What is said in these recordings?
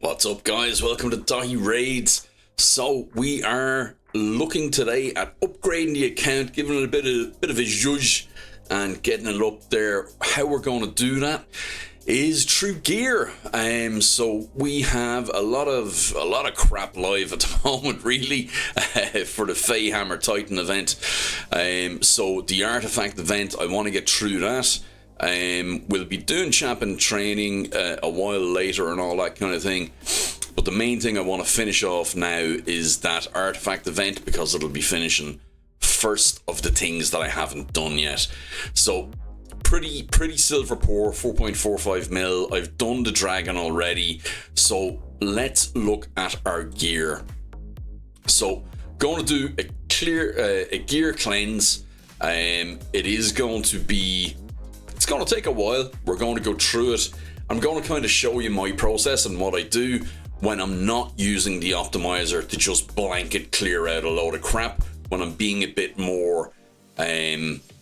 What's up, guys? Welcome to Dahi Raids. So we are looking today at upgrading the account, giving it a bit of a zhuzh and getting it up there. How we're going to do that is through gear. So we have a lot of crap live at the moment, really, for the Feyhammer Titan event. So the artifact event, I want to get through that. We'll be doing champion training a while later and all that kind of thing. But the main thing I want to finish off now is that artifact event, because it'll be finishing first of the things that I haven't done yet. So pretty silver poor, 4.45 mil. I've done the dragon already. So let's look at our gear. So going to do a gear cleanse. It is going to be, it's going to take a while. We're going to go through it. I'm going to kind of show you my process and what I do when I'm not using the optimizer to just blanket clear out a load of crap, when I'm being a bit more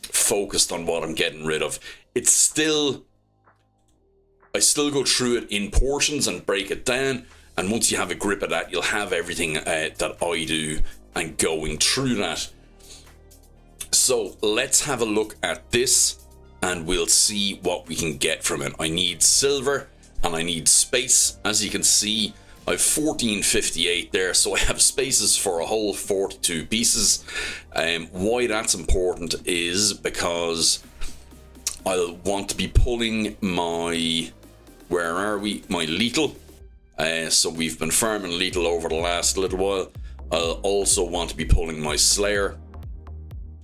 focused on what I'm getting rid of. I still go through it in portions and break it down, and once you have a grip of that, you'll have everything that I do and going through that. So let's have a look at this and we'll see what we can get from it. I need silver and I need space. As you can see, I have 1458 there, so I have spaces for a whole 42 pieces. Why that's important is because I'll want to be pulling my, my lethal. So we've been farming lethal over the last little while. I'll also want to be pulling my slayer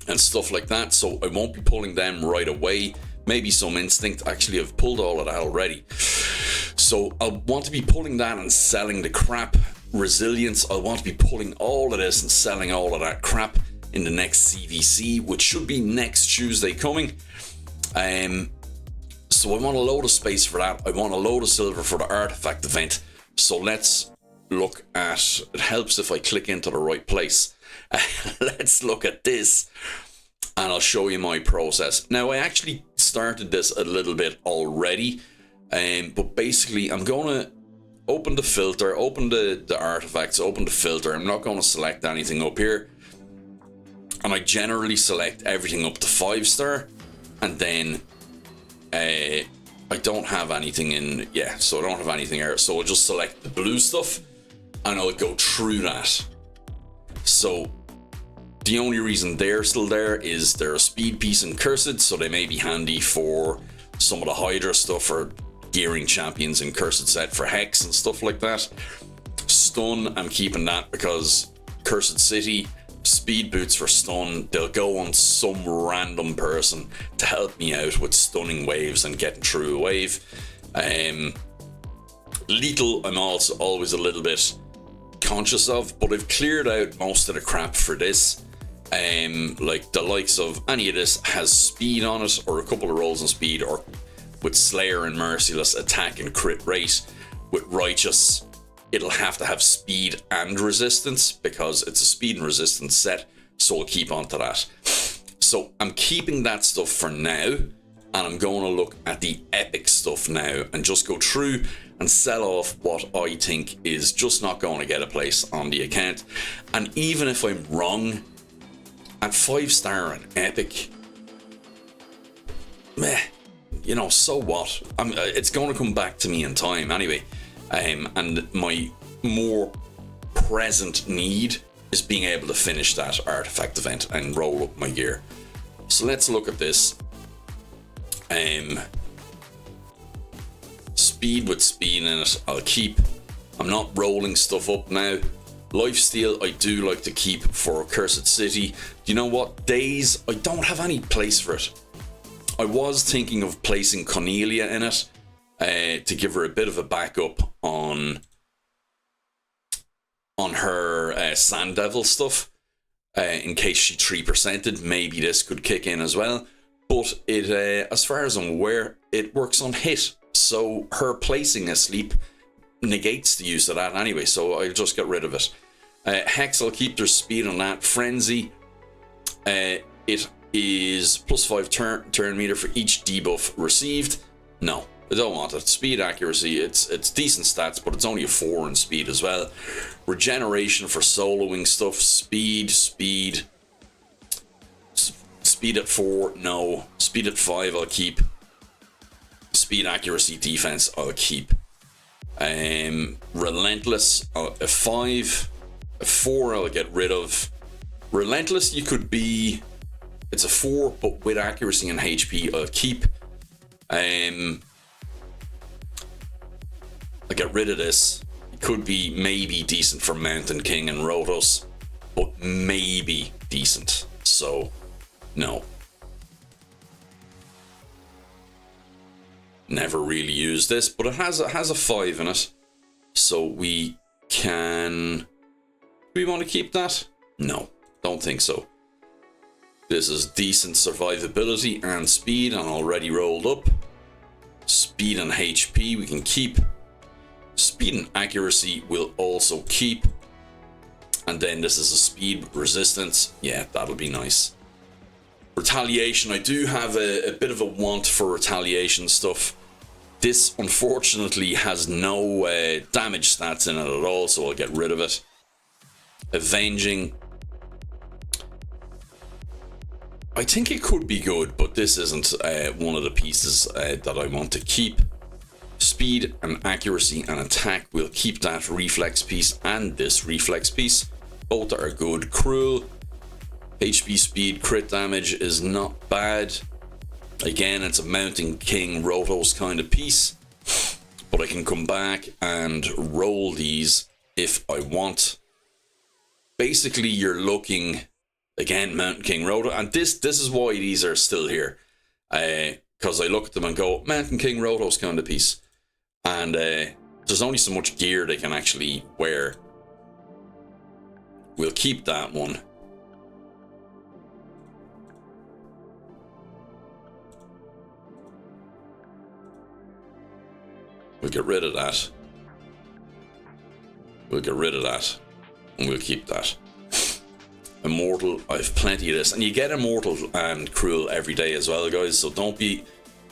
and stuff like that, so I won't be pulling them right away. Maybe some instinct. Actually, I've pulled all of that already. So I'll want to be pulling that and selling the crap. Resilience, I'll want to be pulling all of this and selling all of that crap in the next CVC, which should be next Tuesday coming. So I want a load of space for that. I want a load of silver for the artifact event. So let's look at, it helps if I click into the right place. Let's look at this and I'll show you my process. Now, I actually started this a little bit already, but basically I'm going to open the filter, open the artifacts, open the filter. I'm not going to select anything up here, and I generally select everything up to 5-star, and then I don't have anything in, so I don't have anything here, so I'll just select the blue stuff and I'll go through that. So the only reason they're still there is they're a speed piece and cursed, so they may be handy for some of the Hydra stuff or gearing champions in cursed set for Hex and stuff like that. Stun, I'm keeping that because Cursed City, speed boots for stun, they'll go on some random person to help me out with stunning waves and getting through a wave. Lethal, I'm also always a little bit conscious of, but I've cleared out most of the crap for this. Like the likes of any of this has speed on it, or a couple of rolls in speed, or with Slayer and Merciless attack and crit rate. With Righteous, it'll have to have speed and resistance because it's a speed and resistance set, so I'll keep on to that. So I'm keeping that stuff for now, and I'm going to look at the epic stuff now and just go through and sell off what I think is just not going to get a place on the account. And even if I'm wrong, at 5-star and epic, meh, so what? It's going to come back to me in time anyway. And my more present need is being able to finish that artifact event and roll up my gear. So let's look at this. Speed with speed in it, I'll keep. I'm not rolling stuff up now. Lifesteal, I do like to keep for Cursed City. Do you know what? Days, I don't have any place for it. I was thinking of placing Cornelia in it to give her a bit of a backup on her Sand Devil stuff in case she 3%ed. Maybe this could kick in as well. But it, as far as I'm aware, it works on hit. So her placing asleep negates the use of that anyway, so I'll just get rid of it. Hex, I'll keep their speed on that. Frenzy, it is +5 turn meter for each debuff received. No, I don't want it. Speed, accuracy, it's decent stats, but it's only a 4 in speed as well. Regeneration for soloing stuff. Speed at 4, no. Speed at 5, I'll keep. Speed, accuracy, defense, I'll keep. Relentless, a 5. A 4, I'll get rid of. Relentless, you could be... It's a 4, but with accuracy and HP, I'll keep. I'll get rid of this. It could be maybe decent for Mountain King and Rotos, but maybe decent. So, no. Never really used this, but it has a 5 in it. So we can... Do we want to keep that? No, don't think so. This is decent survivability and speed, and already rolled up. Speed and HP we can keep. Speed and accuracy we'll also keep. And then this is a speed resistance. Yeah, that'll be nice. Retaliation, I do have a bit of a want for retaliation stuff. This unfortunately has no damage stats in it at all, so I'll get rid of it. Avenging, I think it could be good, but this isn't one of the pieces that I want to keep. Speed and accuracy and attack, we'll keep that reflex piece and this reflex piece. Both are good. Cruel, HP, speed, crit damage is not bad. Again, it's a Mountain King Rotos kind of piece, but I can come back and roll these if I want. Basically, you're looking... Again, Mountain King Roto, and this is why these are still here. Because I look at them and go, Mountain King Roto's kind of piece. And there's only so much gear they can actually wear. We'll keep that one. We'll get rid of that. We'll get rid of that. And we'll keep that. Immortal, I've plenty of this, and you get Immortal and Cruel every day as well, guys, so don't be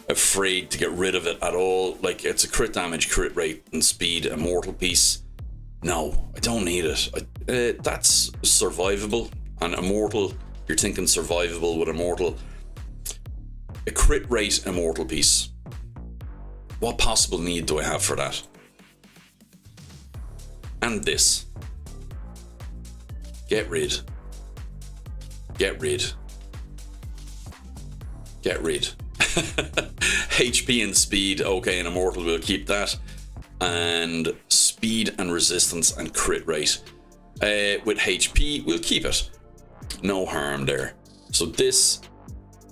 afraid to get rid of it at all. Like, it's a crit damage, crit rate, and speed Immortal piece. No, I don't need it. That's survivable, and Immortal, you're thinking survivable with Immortal. A crit rate Immortal piece. What possible need do I have for that? And this. Get rid. Get rid. Get rid. HP and speed, okay, and Immortal, we'll keep that. And speed and resistance and crit rate. With HP, we'll keep it. No harm there. So this,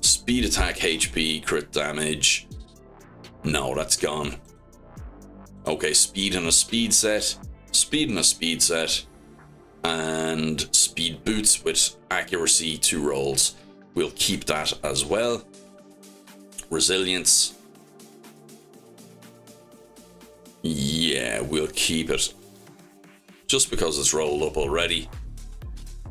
speed, attack, HP, crit damage. No, that's gone. Okay, speed and a speed set. Speed and a speed set. And speed boots with accuracy 2 rolls. We'll keep that as well. Resilience. Yeah, we'll keep it. Just because it's rolled up already.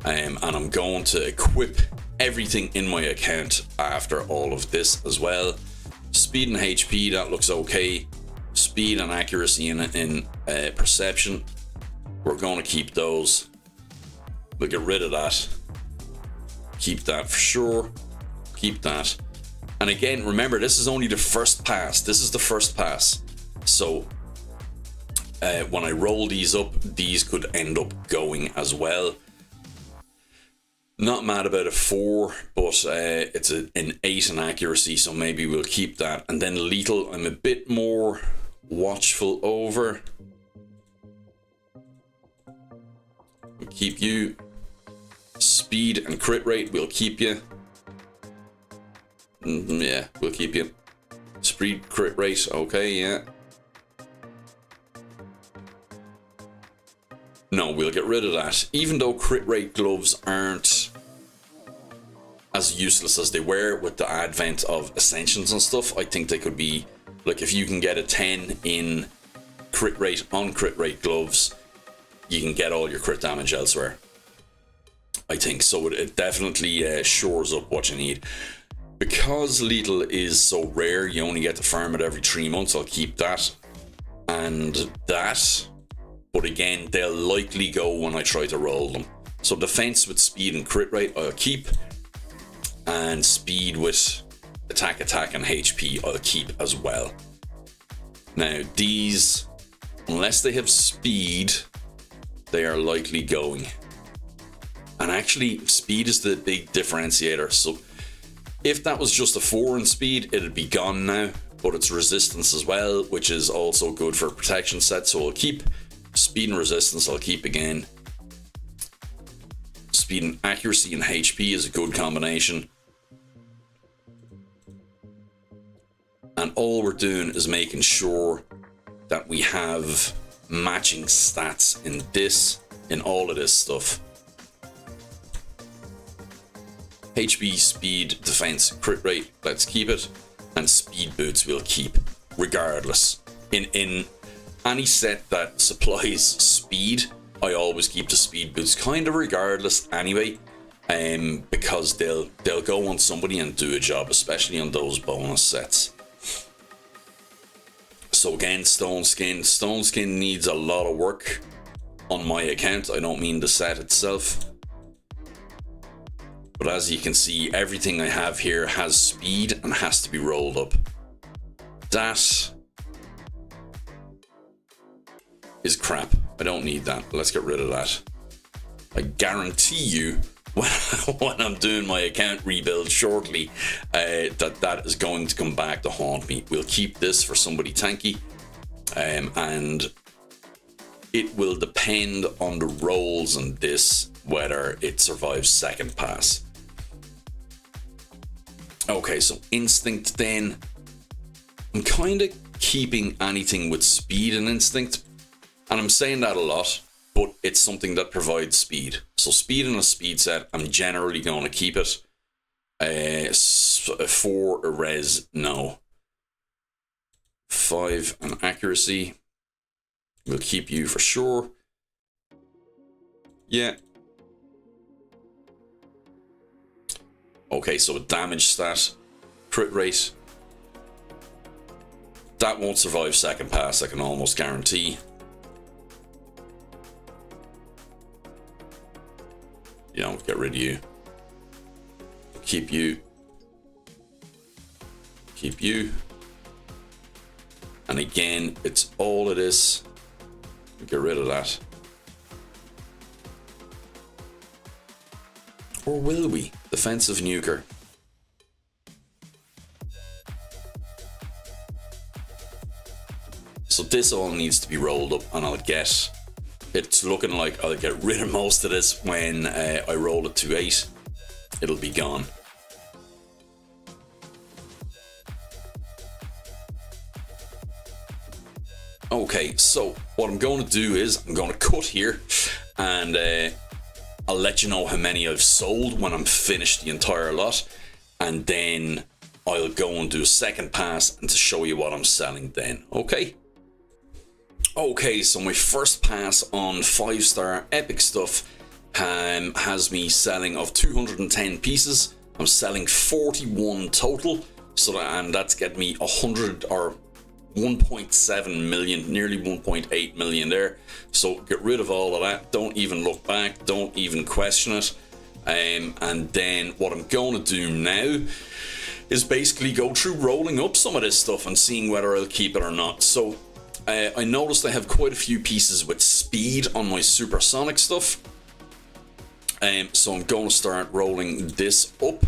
And I'm going to equip everything in my account after all of this as well. Speed and HP, that looks okay. Speed and accuracy in perception. We're going to keep those. We'll get rid of that. Keep that for sure. Keep that. And again, remember, this is only the first pass. This is the first pass. So when I roll these up, these could end up going as well. Not mad about a 4, but it's an 8 in accuracy, so maybe we'll keep that. And then lethal, I'm a bit more watchful over. We'll keep you. Speed and crit rate, we'll keep you. Yeah, we'll keep you. Speed, crit rate, okay, yeah. No, we'll get rid of that. Even though crit rate gloves aren't as useless as they were with the advent of Ascensions and stuff, I think they could be, like, if you can get a 10 in crit rate on crit rate gloves, you can get all your crit damage elsewhere. I think so. It definitely shores up what you need. because lethal is so rare, you only get to farm it every 3 months. I'll keep that and that. But again, they'll likely go when I try to roll them. So defense with speed and crit rate I'll keep, and speed with attack, and HP I'll keep as well. Now these, unless they have speed, they are likely going. And actually, speed is the big differentiator. So if that was just a 4 in speed, it'd be gone now. But it's resistance as well, which is also good for protection set. So I'll keep speed and resistance. I'll keep again. Speed and accuracy and HP is a good combination. And all we're doing is making sure that we have matching stats in all of this stuff. HP, speed, defense, crit rate, let's keep it. And speed boots we'll keep, regardless. In any set that supplies speed, I always keep the speed boots, kind of regardless anyway. Because they'll go on somebody and do a job, especially on those bonus sets. So again, Stone Skin. Stone Skin needs a lot of work on my account. I don't mean the set itself. But as you can see, everything I have here has speed and has to be rolled up. That is crap. I don't need that. Let's get rid of that. I guarantee you when I'm doing my account rebuild shortly, that is going to come back to haunt me. We'll keep this for somebody tanky, and it will depend on the rolls on this whether it survives second pass. Okay, so instinct then. I'm kind of keeping anything with speed and instinct, and I'm saying that a lot, but it's something that provides speed. So speed in a speed set, I'm generally going to keep it. 4 a res, no. 5 an accuracy. We'll keep you for sure. Yeah. Okay, so a damage stat, crit rate. That won't survive second pass, I can almost guarantee. You know, get rid of you. Keep you. Keep you. And again, it's all of this. Get rid of that. Or will we? Defensive nuker. So this all needs to be rolled up, and I'll get... It's looking like I'll get rid of most of this when I roll it to 8. It'll be gone. Okay, so what I'm going to do is I'm going to cut here, and I'll let you know how many I've sold when I'm finished the entire lot, and then I'll go and do a second pass and to show you what I'm selling then, okay? Okay, so my first pass on 5-star epic stuff has me selling of 210 pieces. I'm selling 41 total, so and that's getting me 100 or 1.7 million, nearly 1.8 million there. So get rid of all of that. Don't even look back. Don't even question it. And then what I'm going to do now is basically go through rolling up some of this stuff and seeing whether I'll keep it or not. So I noticed I have quite a few pieces with speed on my supersonic stuff. So I'm going to start rolling this up.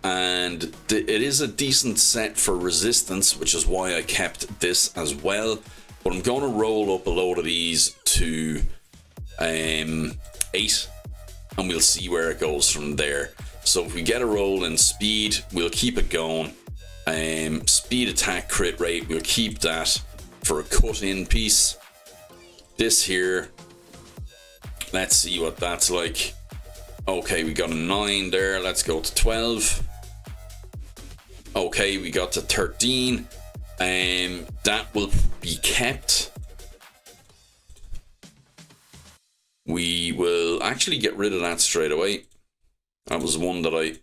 And it is a decent set for resistance, which is why I kept this as well. But I'm going to roll up a load of these to 8, and we'll see where it goes from there. So if we get a roll in speed, we'll keep it going. Speed, attack, crit rate, we'll keep that for a cut-in piece. This here, let's see what that's like. Okay, we got a 9 there. Let's go to 12. Okay, we got to 13. That will be kept. We will actually get rid of that straight away. That was one that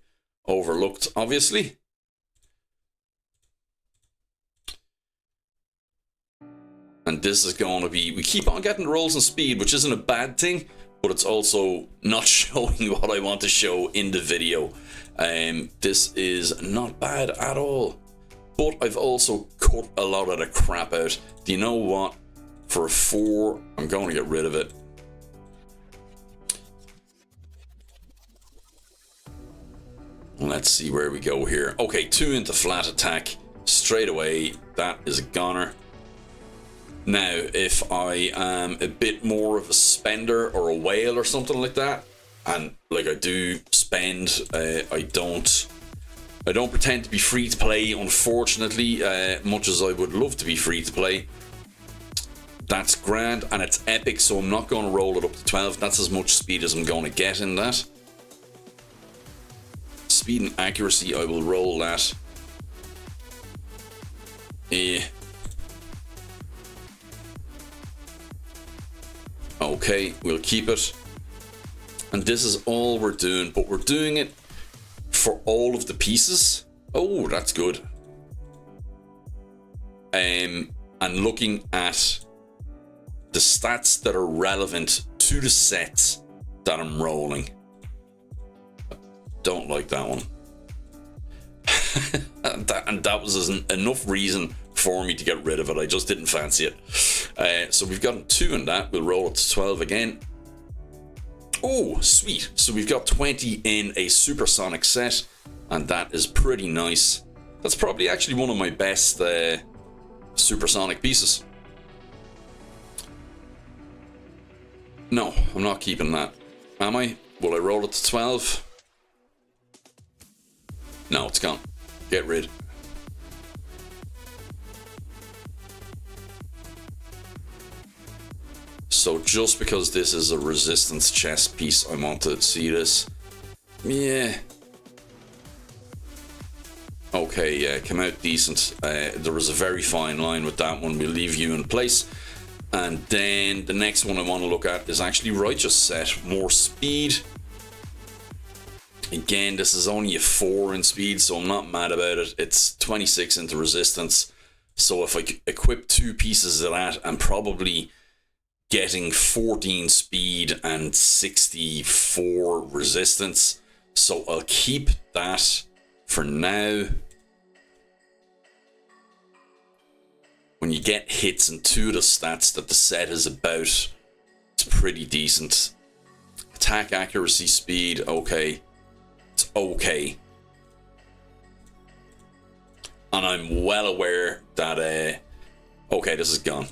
overlooked, obviously. And this is going to be, we keep on getting the rolls and speed, which isn't a bad thing, but it's also not showing what I want to show in the video. This is not bad at all. But I've also cut a lot of the crap out. Do you know what? For a 4, I'm going to get rid of it. Let's see where we go here. Okay, 2 into flat attack. Straight away, that is a goner. Now, if I am a bit more of a spender or a whale or something like that, and like I do spend, I don't pretend to be free to play, unfortunately, much as I would love to be free to play. That's grand, and it's epic, so I'm not going to roll it up to 12. That's as much speed as I'm going to get in that. Speed and accuracy, I will roll that. Okay, we'll keep it. And this is all we're doing, but we're doing it for all of the pieces. Oh, that's good. And looking at the stats that are relevant to the sets that I'm rolling. Don't like that one. and that was enough reason for me to get rid of it. I just didn't fancy it. So we've gotten 2 in that. We'll roll it to 12 again. Oh, sweet. So we've got 20 in a supersonic set, and that is pretty nice. That's probably actually one of my best supersonic pieces. No, I'm not keeping that. Am I? Will I roll it to 12? No, it's gone. Get rid. So just because this is a resistance chest piece, I want to see this. Yeah. Okay, yeah, came out decent. There was a very fine line with that one. We'll leave you in place. And then the next one I want to look at is actually Righteous Set. More speed. Again, this is only a 4 in speed, so I'm not mad about it. It's 26 into resistance. So if I equip 2 pieces of that, I'm probably getting 14 speed and 64 resistance. So I'll keep that for now. When you get hits and 2 of the stats that the set is about, it's pretty decent. Attack, accuracy, speed, okay. It's okay. And I'm well aware that, okay, this is gone.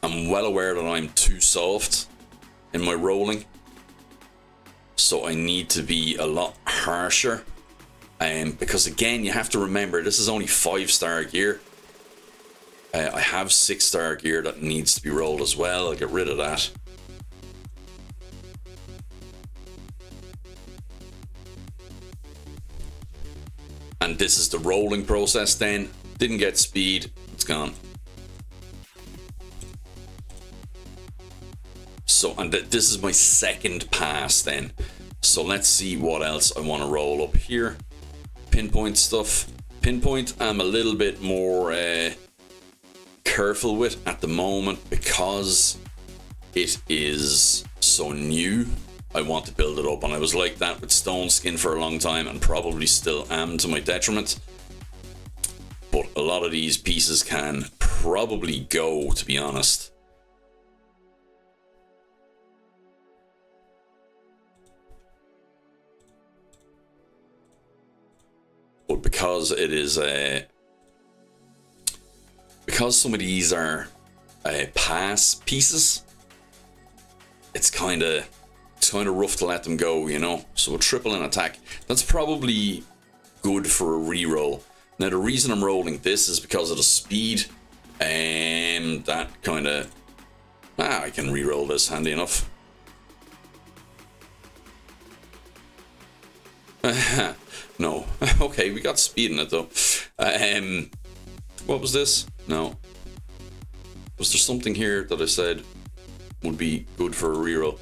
I'm well aware that I'm too soft in my rolling. So I need to be a lot harsher. Because again, you have to remember, this is only 5-star gear. I have 6-star gear that needs to be rolled as well. I'll get rid of that. And this is the rolling process then. Didn't get speed, it's gone. So, and this is my second pass then. So let's see what else I want to roll up here. Pinpoint stuff. Pinpoint I'm a little bit more careful with at the moment because it is so new. I want to build it up, and I was like that with Stone Skin for a long time and probably still am to my detriment. But a lot of these pieces can probably go, to be honest. But because it is because some of these are pass pieces, it's kind of rough to let them go, you know. So a triple in attack, that's probably good for a reroll. Now the reason I'm rolling this is because of the speed, and that kind of I can reroll this handy enough. No. Okay, we got speed in it though. What was this? No. Was there something here that I said would be good for a reroll?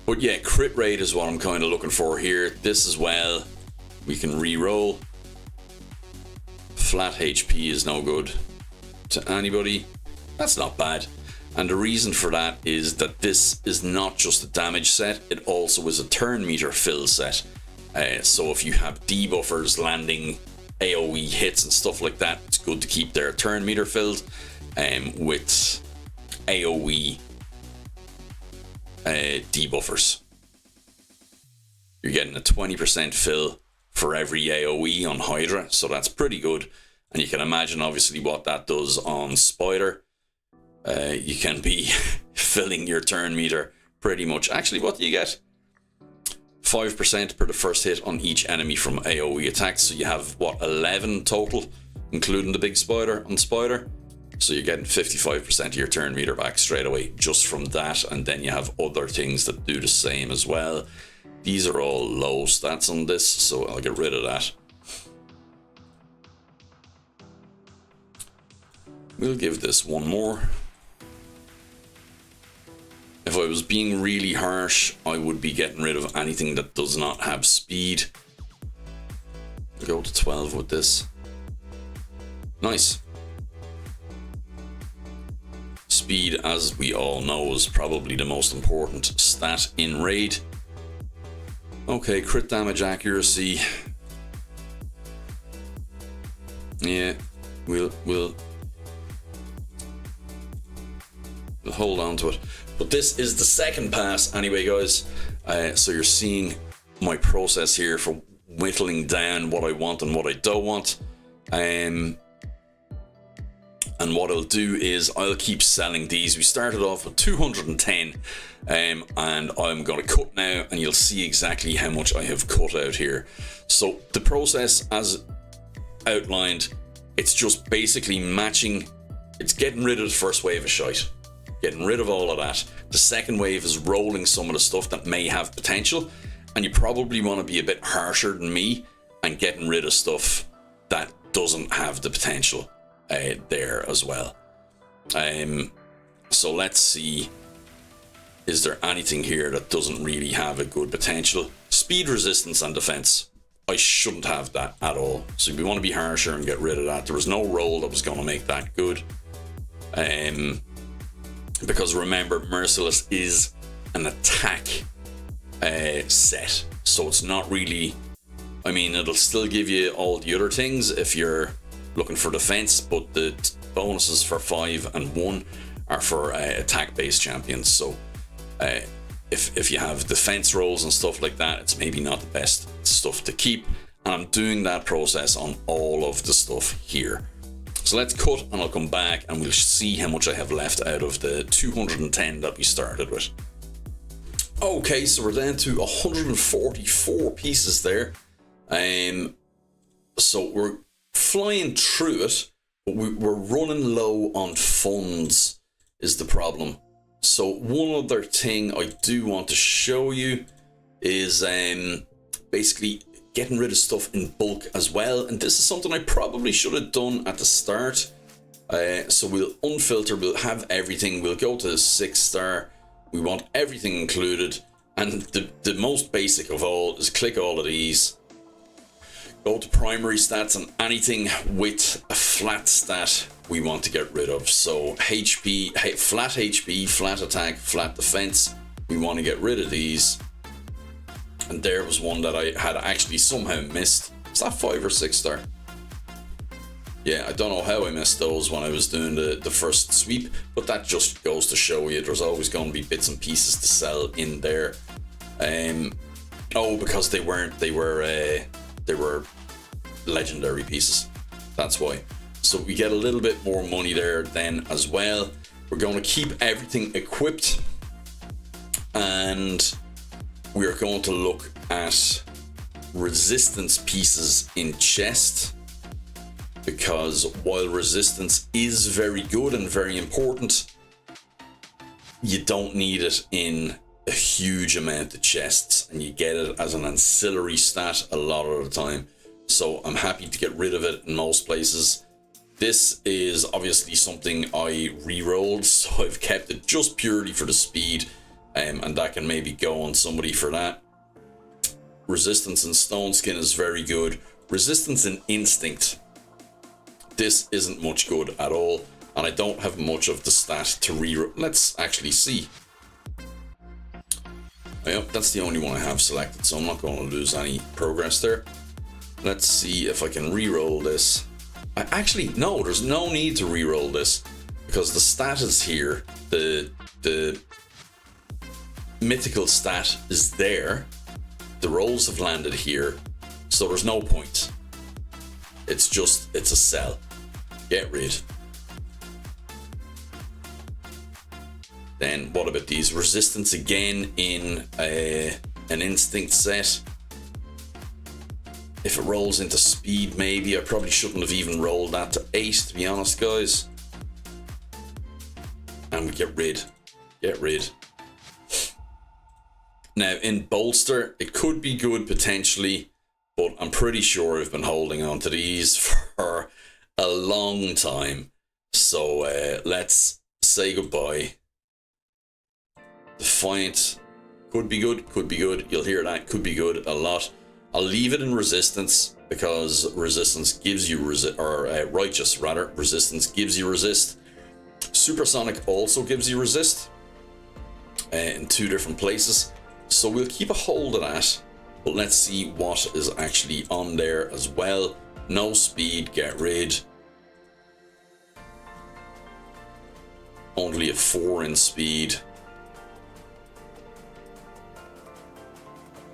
But yeah, crit rate is what I'm kind of looking for here. This as well, we can re-roll. Flat HP is no good to anybody. That's not bad. And the reason for that is that this is not just a damage set, it also is a turn meter fill set. So if you have debuffers landing AoE hits and stuff like that, it's good to keep their turn meter filled. With AoE debuffers, you're getting a 20% fill for every AoE on Hydra, so that's pretty good. And you can imagine obviously what that does on Spider. You can be filling your turn meter pretty much. Actually, what do you get? 5% per the first hit on each enemy from AoE attacks. So you have, what, 11 total, including the big Spider on Spider. So you're getting 55% of your turn meter back straight away just from that. And then you have other things that do the same as well. These are all low stats on this, so I'll get rid of that. We'll give this one more. If I was being really harsh, I would be getting rid of anything that does not have speed. Go to 12 with this. Nice. Speed, as we all know, is probably the most important stat in Raid. Okay, crit damage accuracy. Yeah, we'll hold on to it. But this is the second pass anyway, guys. So you're seeing my process here for whittling down what I want and what I don't want. And what I'll do is I'll keep selling these. We started off with 210, and I'm going to cut now, and you'll see exactly how much I have cut out here. So the process, as outlined, it's just basically matching. It's getting rid of the first wave of shite, getting rid of all of that. The second wave is rolling some of the stuff that may have potential, and you probably want to be a bit harsher than me and getting rid of stuff that doesn't have the potential there as well. So let's see, is there anything here that doesn't really have a good potential? Speed, resistance, and defense. I shouldn't have that at all, so we want to be harsher and get rid of that. There was no roll that was going to make that good, because remember, Merciless is an attack set, so it's not really, I mean, it'll still give you all the other things if you're looking for defense, but the bonuses for 5 and 1 are for attack-based champions. So if you have defense rolls and stuff like that, it's maybe not the best stuff to keep. And I'm doing that process on all of the stuff here. So let's cut, and I'll come back and we'll see how much I have left out of the 210 that we started with. Okay, so we're down to 144 pieces there. So we're flying through it, but we're running low on funds is the problem. So one other thing I do want to show you is basically getting rid of stuff in bulk as well, and this is something I probably should have done at the start. So we'll unfilter, we'll have everything, we'll go to 6-star, we want everything included, and the most basic of all is click all of these, go to primary stats, and anything with a flat stat we want to get rid of. So HP, flat HP, flat attack, flat defense, we want to get rid of these. And there was one that I had actually somehow missed. Is that 5 or 6-star? Yeah, I don't know how I missed those when I was doing the first sweep, but that just goes to show you there's always going to be bits and pieces to sell in there. Oh, because they were legendary pieces. That's why. So we get a little bit more money there then as well. We're going to keep everything equipped, and we are going to look at resistance pieces in chest, because while resistance is very good and very important, you don't need it in a huge amount of chests, and you get it as an ancillary stat a lot of the time. So I'm happy to get rid of it in most places. This is obviously something I re-rolled, so I've kept it just purely for the speed. and that can maybe go on somebody for that. Resistance and Stone Skin is very good. Resistance and Instinct, this isn't much good at all, and I don't have much of the stat to reroll. Let's actually see. Yep, that's the only one I have selected, so I'm not going to lose any progress there. Let's see if I can reroll this. Actually, no, there's no need to reroll this because the stat is here. The mythical stat is there. The rolls have landed here, so there's no point. It's a sell. Get rid. Then what about these? Resistance again in an instinct set. If it rolls into speed, maybe. I probably shouldn't have even rolled that to 8, to be honest, guys. And we get rid. Get rid. Now, in bolster, it could be good potentially, but I'm pretty sure I've been holding on to these for a long time. So let's say goodbye. Defiant could be good, could be good. You'll hear that, could be good a lot. I'll leave it in resistance because resistance gives you righteous rather. Resistance gives you resist. Supersonic also gives you resist in 2 different places. So we'll keep a hold of that, but let's see what is actually on there as well. No speed, get rid. Only a 4 in speed.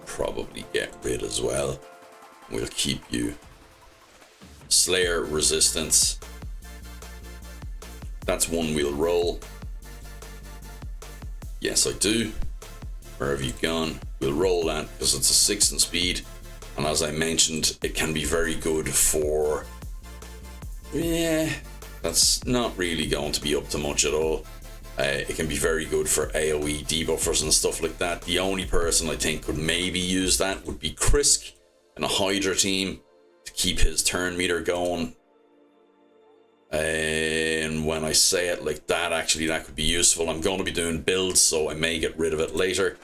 Probably get rid as well. We'll keep you. Slayer resistance. That's one we'll roll. Yes, I do. Where have you gone? We'll roll that because it's a 6 in speed. And as I mentioned, it can be very good for... Yeah, that's not really going to be up to much at all. It can be very good for AoE debuffers and stuff like that. The only person I think could maybe use that would be Krisk in a Hydra team to keep his turn meter going. And when I say it like that, actually that could be useful. I'm going to be doing builds, so I may get rid of it later.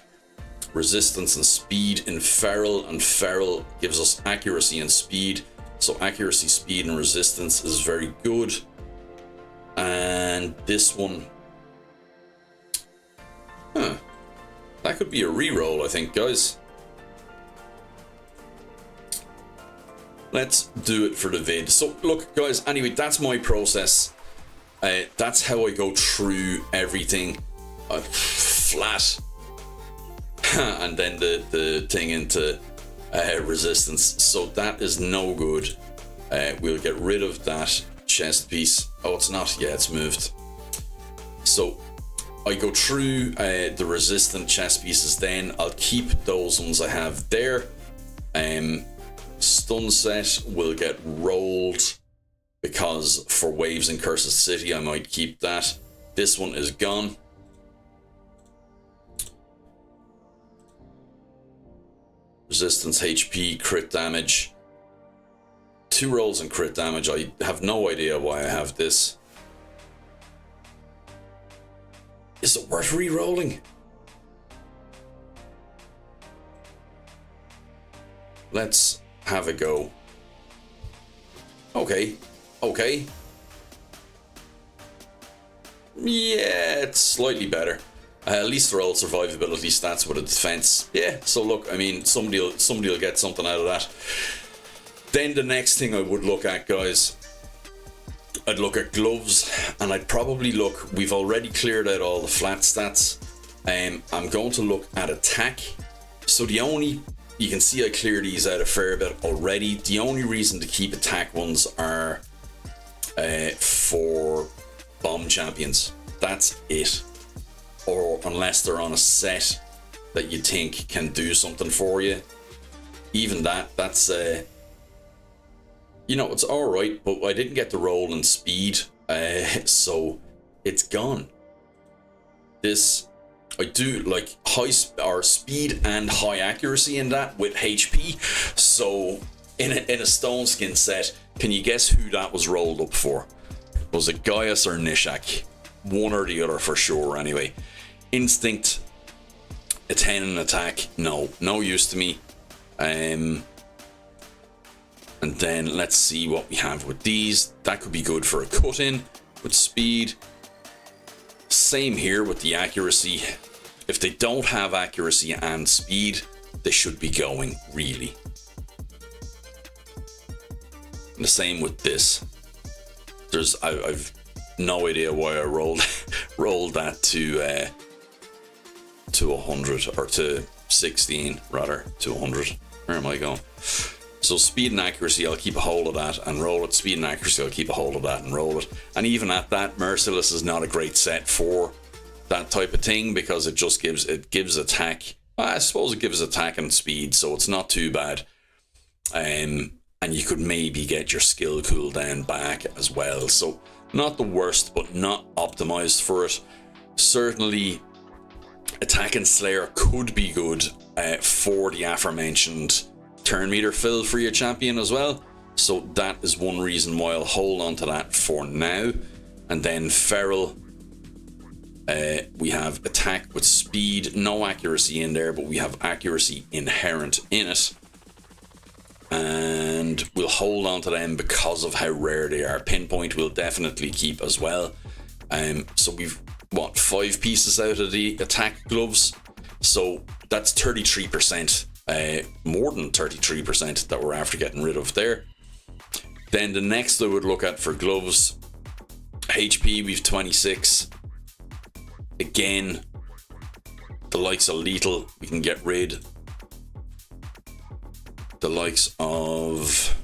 Resistance and speed in Feral, and Feral gives us accuracy and speed. So accuracy, speed, and resistance is very good. And this one... that could be a reroll, I think, guys. Let's do it for the vid. So, look, guys, anyway, that's my process. That's how I go through everything. Flat. And then the thing into resistance. So that is no good. We'll get rid of that chest piece. Oh, it's not. Yeah, it's moved. So... I go through the resistant chest pieces, then I'll keep those ones I have there. Stun set will get rolled because for Waves in Cursed City I might keep that. This one is gone. Resistance, HP, crit damage. 2 rolls and crit damage. I have no idea why I have this. Is it worth re-rolling? Let's have a go. Okay. Yeah, it's slightly better. At least they're all survivability stats with a defense. Yeah, so look, I mean, somebody will get something out of that. Then the next thing I would look at, guys, I'd look at gloves, and I'd probably look, we've already cleared out all the flat stats. I'm going to look at attack. So you can see I cleared these out a fair bit already. The only reason to keep attack ones are for bomb champions. That's it. Or unless they're on a set that you think can do something for you. Even that's it's alright, but I didn't get the roll in speed, so it's gone. This, I do like high speed and high accuracy in that with HP. So in a Stone Skin set, can you guess who that was rolled up for? Was it Gaius or Nishak? One or the other for sure, anyway. Instinct A 10 in attack, no use to me. And then let's see what we have with these. That could be good for a cut in with speed. Same here with the accuracy. If they don't have accuracy and speed, they should be going, really. And the same with this. I've no idea why I rolled that to 100, or to 16 rather, to 100. Where am I going? So speed and accuracy, I'll keep a hold of that and roll it. Speed and accuracy, I'll keep a hold of that and roll it. And even at that, Merciless is not a great set for that type of thing, because it just gives attack. I suppose it gives attack and speed, so it's not too bad. And you could maybe get your skill cooldown back as well. So not the worst, but not optimized for it. Certainly, Attack and Slayer could be good for the aforementioned turn meter fill for your champion as well. So that is one reason why I'll hold on to that for now. And then Feral, we have attack with speed, no accuracy in there, but we have accuracy inherent in it. And we'll hold on to them because of how rare they are. Pinpoint we'll definitely keep as well. So we've 5 pieces out of the attack gloves, so that's 33%, more than 33% that we're after getting rid of there. Then the next I would look at for gloves, HP, we've 26. Again, the likes of Lethal we can get rid. The likes of,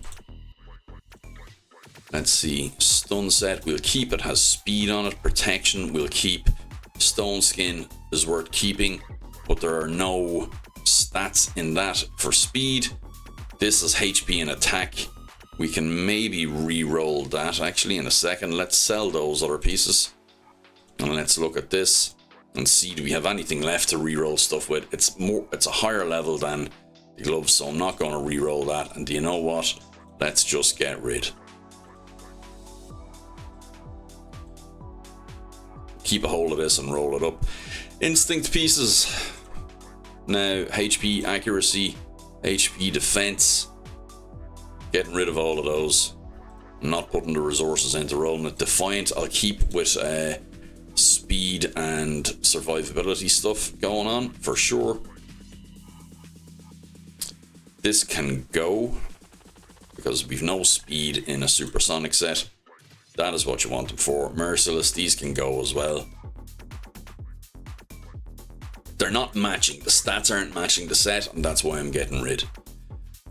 let's see, Stun Set, we'll keep. It has speed on it. Protection, we'll keep. Stone Skin is worth keeping, but there are no stats in that for speed. This is HP and attack. We can maybe re-roll that actually in a second. Let's sell those other pieces. And let's look at this and see, do we have anything left to re-roll stuff with? It's a higher level than the gloves, so I'm not going to re-roll that. And do you know what? Let's just get rid. Keep a hold of this and roll it up. Instinct pieces. Now, HP accuracy, HP defense. Getting rid of all of those. I'm not putting the resources into rolling it. Defiant, I'll keep with speed and survivability stuff going on for sure. This can go because we've no speed in a supersonic set. That is what you want them for. Merciless, these can go as well. They're not matching. The stats aren't matching the set, and that's why I'm getting rid.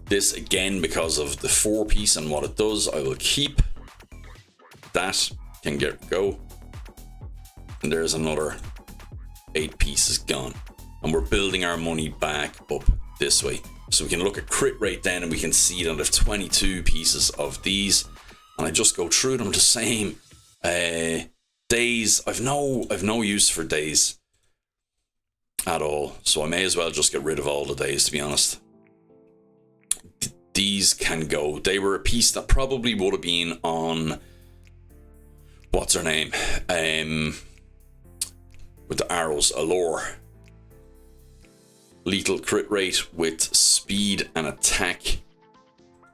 This, again, because of the 4-piece and what it does, I will keep. That can go. And there's another 8 pieces gone. And we're building our money back up this way. So we can look at crit rate then, and we can see that I've 22 pieces of these. And I just go through them the same. Days, I've no use for days at all. So I may as well just get rid of all the days, to be honest. These can go. They were a piece that probably would have been on, what's her name? With the arrows, Allure. Lethal crit rate with speed and attack.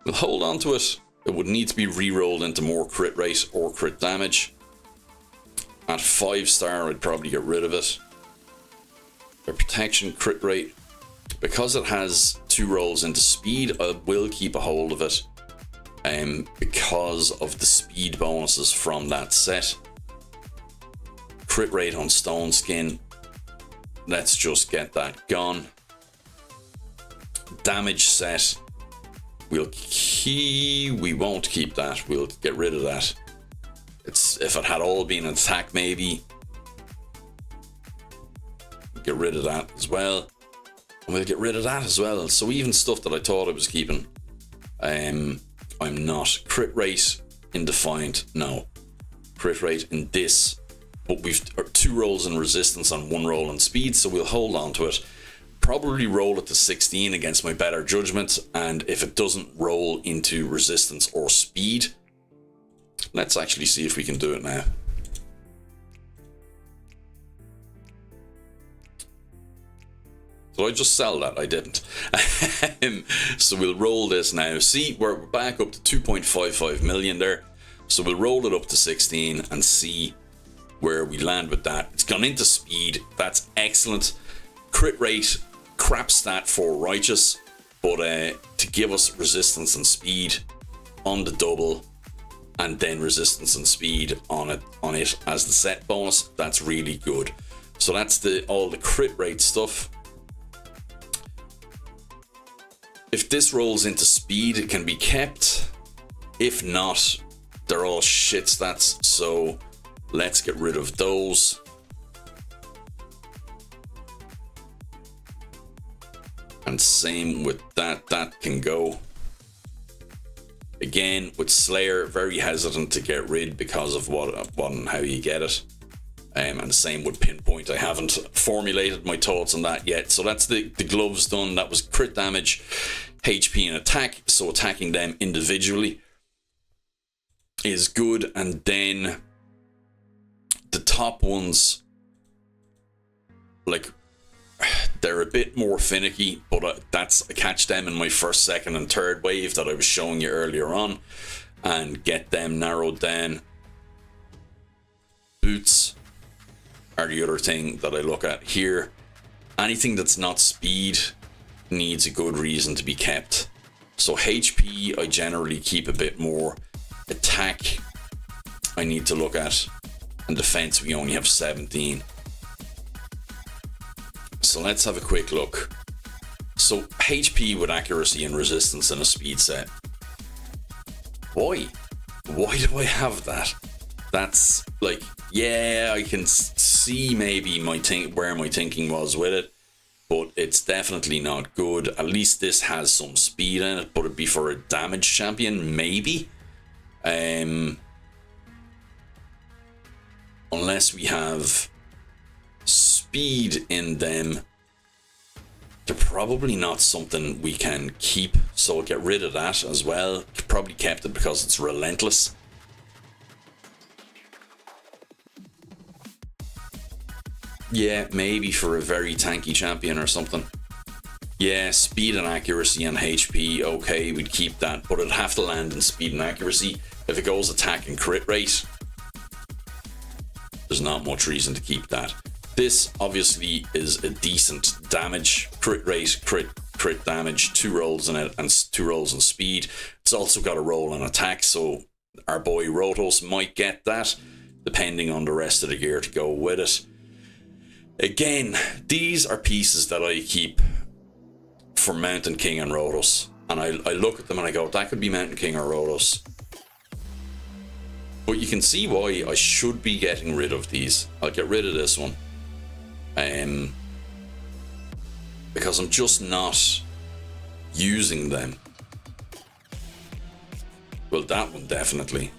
We'll hold on to it. It would need to be re-rolled into more crit rate or crit damage. At 5-star, I'd probably get rid of it. The protection crit rate, because it has 2 rolls into speed, I will keep a hold of it. Because of the speed bonuses from that set. Crit rate on Stone Skin. Let's just get that gone. Damage set. We won't keep that. We'll get rid of that. If it had all been an attack, maybe. Get rid of that as well. And we'll get rid of that as well. So even stuff that I thought I was keeping, I'm not. Crit rate in Defiant, no. Crit rate in this, but we've 2 rolls in resistance and 1 roll in speed, so we'll hold on to it. Probably roll it to 16 against my better judgment, and if it doesn't roll into resistance or speed, let's actually see if we can do it now. Did I just sell that? I didn't. So we'll roll this now. See, we're back up to 2.55 million there. So we'll roll it up to 16 and see where we land with that. It's gone into speed. That's excellent. Crit rate, crap stat for Righteous, but to give us resistance and speed on the double, and then resistance and speed on it as the set bonus, that's really good. So that's all the crit rate stuff. If this rolls into speed, it can be kept. If not, they're all shit stats, so let's get rid of those. And same with that can go. Again, with Slayer, very hesitant to get rid because of what and how you get it. And same with Pinpoint. I haven't formulated my thoughts on that yet. So that's the gloves done. That was crit damage, HP, and attack. So attacking them individually is good. And then the top ones, like, they're a bit more finicky, but I catch them in my first, second, and third wave that I was showing you earlier on, and get them narrowed down. Boots are the other thing that I look at here. Anything that's not speed needs a good reason to be kept. So HP I generally keep a bit more. Attack I need to look at, and defense we only have 17. So let's have a quick look. So HP with accuracy and resistance in a speed set. Why do I have that? That's like, yeah, I can see maybe where my thinking was with it, but it's definitely not good. At least this has some speed in it, but it'd be for a damage champion, maybe. Unless we have speed in them, they're probably not something we can keep, so I'll get rid of that as well. Probably kept it because it's relentless. Yeah, maybe for a very tanky champion or something. Yeah, speed and accuracy and HP, okay, we'd keep that, but it'd have to land in speed and accuracy. If it goes attack and crit rate, there's not much reason to keep that. This obviously is a decent damage, crit rate, crit damage, 2 rolls in it, and 2 rolls in speed. It's also got a roll on attack, so our boy Rotos might get that, depending on the rest of the gear to go with it. Again, these are pieces that I keep for Mountain King and Rotos, and I look at them and I go, that could be Mountain King or Rotos. But you can see why I should be getting rid of these. I'll get rid of this one. Because I'm just not using them. Well, that one definitely.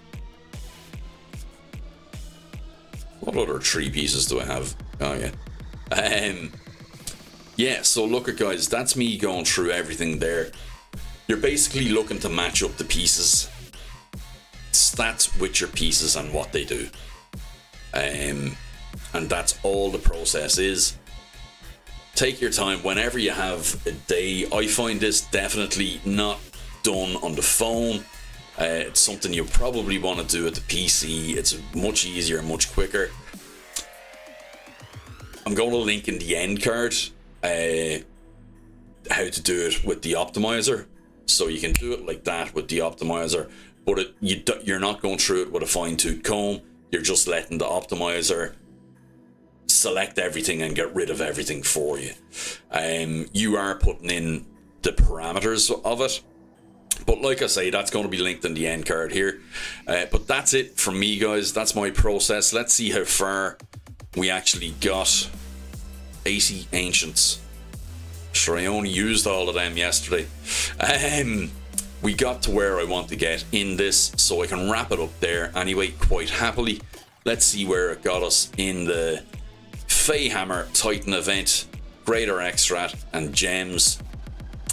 What other 3 pieces do I have? Oh yeah. Yeah, so look at guys, that's me going through everything there. You're basically looking to match up the pieces, stats with your pieces and what they do. And that's all the process is. Take your time whenever you have a day. I find this definitely not done on the phone. It's something you probably want to do at the PC. It's much easier, much quicker. I'm going to link in the end card how to do it with the optimizer, so you can do it like that with the optimizer, but you're not going through it with a fine-tooth comb. You're just letting the optimizer select everything and get rid of everything for you. You are putting in the parameters of it, but like I say, that's going to be linked in the end card here. But that's it from me, guys. That's my process. Let's see how far we actually got. 80 ancients. Sure, I only used all of them yesterday. We got to where I want to get in this, so I can wrap it up there anyway, quite happily. Let's see where it got us in the Feyhammer Titan event, Greater Extrat and gems.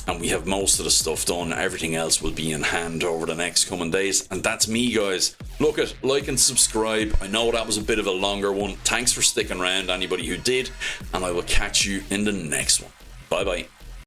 And we have most of the stuff done. Everything else will be in hand over the next coming days. And that's me, guys. Look at, like and subscribe. I know that was a bit of a longer one. Thanks for sticking around, anybody who did. And I will catch you in the next one. Bye bye.